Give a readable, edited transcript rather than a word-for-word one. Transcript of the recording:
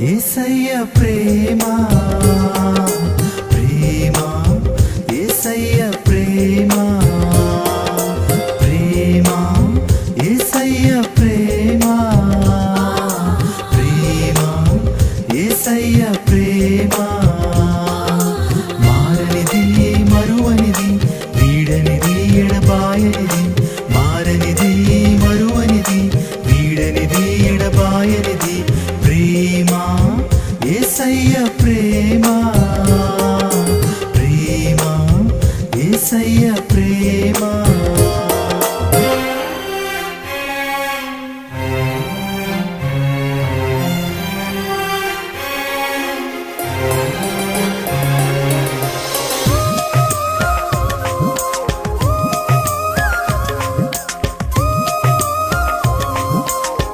యేసయ్య ప్రేమ ప్రేమ యేసయ్య ప్రేమ ప్రేమ యేసయ్య ప్రేమ ప్రేమ యేసయ్య ప్రేమ మారనిది మరువనిది వీడనిది ఎడబాయనిది మారనిది మరువనిది వీడనిది ఎడబాయనిది